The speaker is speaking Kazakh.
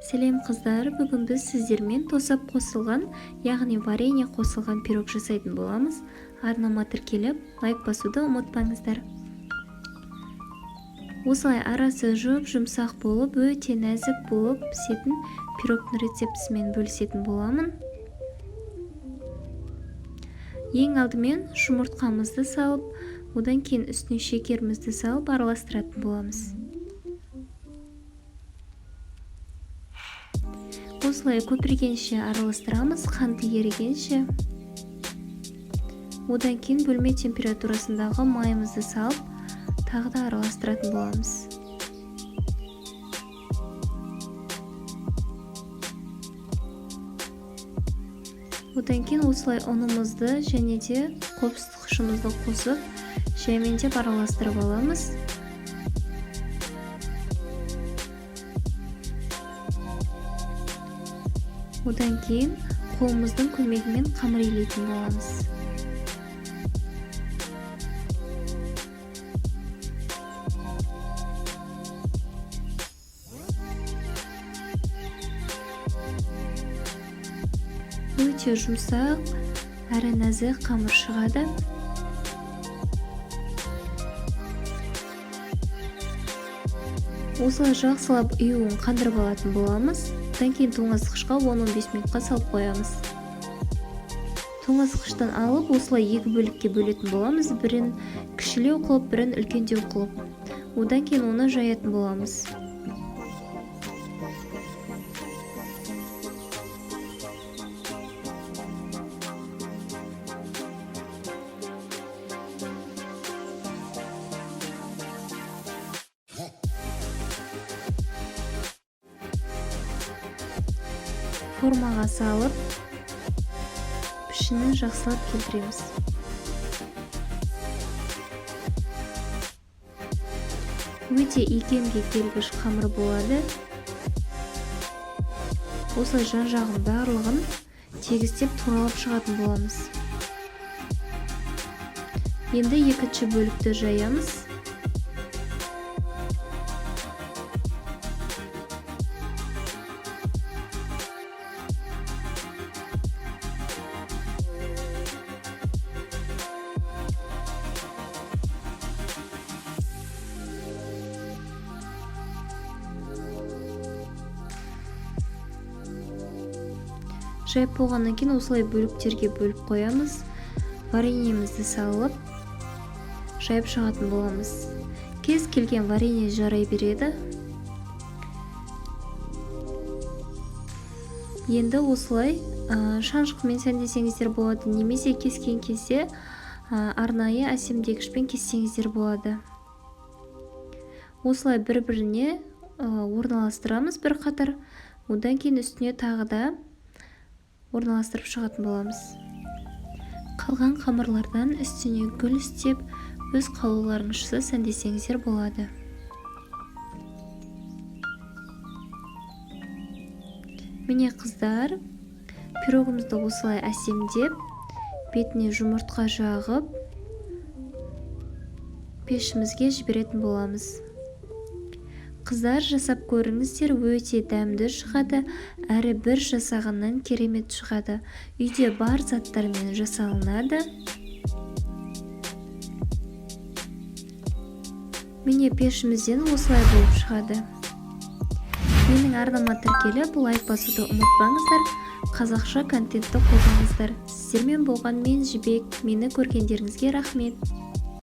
Сәлем қыздар, бүгін біз сіздермен тосап қосылған, яғни варенье қосылған пирог жасайтын боламыз. Арнама тіркеліп, лайк басуды ұмытпаңыздар. Осылай арасы жұмсақ болып, өте нәзік болып пісетін пирогтың рецептісімен бөлісетін боламын. Ең алдымен жұмыртқамызды салып, одан кейін үстіне шекерімізді салып араластыратын боламыз. Осылай көпіргенше араластырамыз, қанты ерігенше. Одан кейін бөлме температурасындағы майымызды салып, тағы да араластыратын боламыз. Одан кейін осылай ұнымызды және де қопсытқышымызды қосып, жаймендеп араластырып аламыз. Одан кейін қолымыздың көмегімен қамыр илейтін боламыз. Өте жұмсақ, әрі нәзік қамыр шығады. Осылай жақсылап ұюын қандырып алатын боламыз. Одан кейін тоңазытқышқа 10-15 минутқа салып қоямыз. Тоңазытқыштан алып, осылай екі бөлікке бөлетін боламыз. Бірін кішілеу қылып, бірін үлкендеу қылып. Одан кейін оны жаятын боламыз. Формаға салып, пішінін жақсылап келтіреміз. Өте икемге келгіш қамыр болады. Осылай жан-жағын барлығын тегістеп туралап шығатын боламыз. Енді екінші бөлікті жаямыз. Жайып болғаннан кейін осылай бөліктерге бөліп қоямыз. Вареньемізді салып, жайып шығатын боламыз. Кез келген варенье жарай береді. Енді осылай шаншқымен сәндесеңіздер болады, немесе кескен кезде арнайы әсемдегішпен кессеңіздер болады. Осылай бір-біріне орналастырамыз бір қатар. Одан кейін үстіне тағы да орналастырып шығатын боламыз. Қалған қамырлардан үстіне гүл істеп, өз қалауларыңызша сәндесеңіздер болады. Міне қыздар, пирогымызды осылай әсемдеп, бетіне жұмыртқа жағып, пешімізге жіберетін боламыз. Қыздар, жасап көріңіздер, өте дәмді шығады, әрі бір жасағаннан керемет шығады. Үйде бар заттармен жасалынады. Міне пешімізден осылай болып шығады. Менің арнама тіркеліп, лайк басуды ұмытпаңыздар. Қазақша контентті қолданыңыздар. Сіздермен болған мен Жібек. Мені көргендеріңізге рахмет.